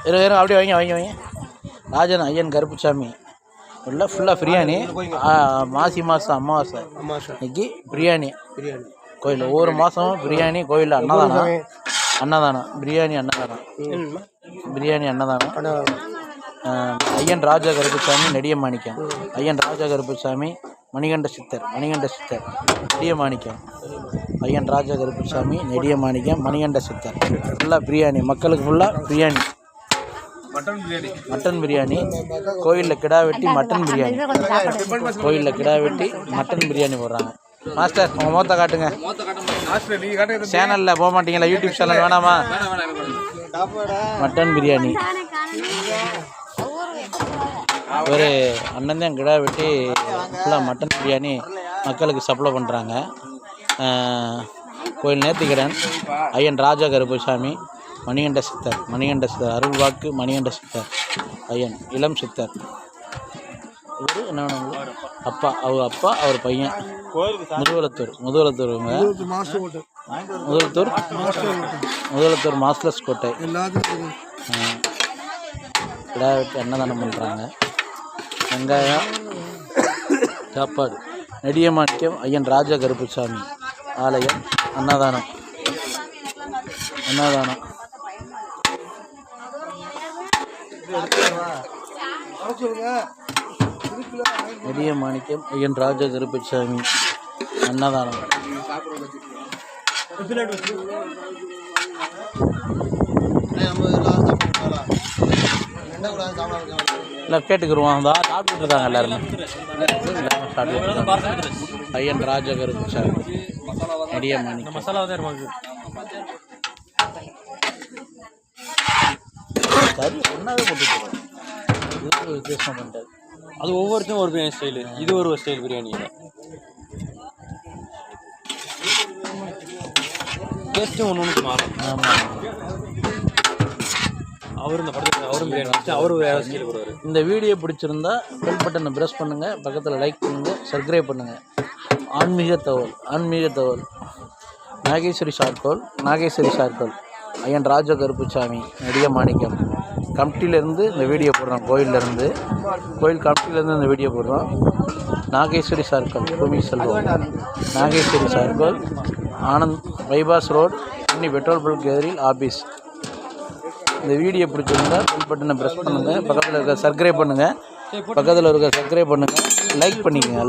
இருங்க அப்படியே வைங்க ராஜன் ஐயன் கருப்புசாமி உள்ள ஃபுல்லாக பிரியாணி. மாசி மாதம் அமாவாசை இன்னைக்கு பிரியாணி கோயில். ஒவ்வொரு மாதமும் பிரியாணி கோயிலில் அன்னதானம் பிரியாணி அன்னதானம். ஐயன் ராஜா கருப்புசாமி நெடிய மாணிக்கம். ஐயன் ராஜா கருப்புசாமி மணிகண்ட சித்தர் நெடிய மாணிக்கம். ஐயன் ராஜா கருப்புசாமி நெடிய மாணிக்கம் மணிகண்ட சித்தர். ஃபுல்லாக பிரியாணி மக்களுக்கு ஃபுல்லாக பிரியாணி மட்டன் பிரியாணி கோயிலில் கிடா வெட்டி மட்டன் பிரியாணி. கோயிலில் கிடா வெட்டி மட்டன் பிரியாணி போடுறாங்க. மாஸ்டர் உங்கள் முகத்தை காட்டுங்க. சேனலில் போக மாட்டீங்களா? யூடியூப் சேனல் வேணாமா? மட்டன் பிரியாணி ஒரு அண்ணன் தான் கிடா வெட்டி ஃபுல்லாக மட்டன் பிரியாணி மக்களுக்கு சப்ளை பண்ணுறாங்க. கோயில் நேர்த்திக்கடன் ஐயன் ராஜா கருப்புசாமி மணிகண்ட சித்தர் அருள்வாக்கு மணிகண்ட சித்தர் ஐயன் இளம் சித்தர். இவர் என்ன அப்பா அவர் பையன் முதலத்தூர் மாஸ்டர்ஸ் கோட்டை கிடா வெட்டி அன்னதானம் பண்ணுறாங்க. வெங்காயம் சாப்பாடு. நெடிய மாணிக்கம் ஐயன் ராஜா கருப்புசாமி ஆலயம் அன்னதானம். நெடிய மாணிக்கம் ஐயன் ராஜா கருப்புசாமி அன்னதானம். இல்லை கேட்டுக்குருவோம். சாப்பிட்டு இருக்காங்க எல்லாருமே. ஐயன் ராஜா கருப்புசாமி நெடிய மாணிக்கம் கறி ஒன்றாவே போட்டுருக்கோம். இது வித்தியாசம் பண்ணுறது. அது ஒவ்வொருத்தரும் ஒரு பிரியாணி ஸ்டைலு. இது ஒரு ஸ்டைல் பிரியாணி. டேஸ்ட்டும் ஒன்று மாறும். ஆமாம். இந்த வீடியோ பிடிச்சிருந்தா பெல் பட்டனை ப்ரெஸ் பண்ணுங்கள், பக்கத்தில் லைக் பண்ணுங்கள், சப்ஸ்கிரைப் பண்ணுங்கள். ஆன்மீக தகவல் நாகேஸ்வரி சார்கோல் ஐயன் ராஜா கருப்புசாமி நெடிய மாணிக்கம் கமிட்டியிலேருந்து இந்த வீடியோ போடுறோம். கோயில் கமிட்டியிலேருந்து இந்த வீடியோ போடுறோம். Nageswari charcoal Bhoomi Selvam Nageswari charcoal Anand bypass road இன்னி பெட்ரோல் பல்க் எதிரில் ஆஃபீஸ். இந்த வீடியோ பிடிச்சிருந்தா பெல் பட்டனை ப்ரெஸ் பண்ணுங்கள், பக்கத்தில் இருக்க சப்ஸ்கிரைப் பண்ணுங்கள், லைக் பண்ணிக்கோங்க.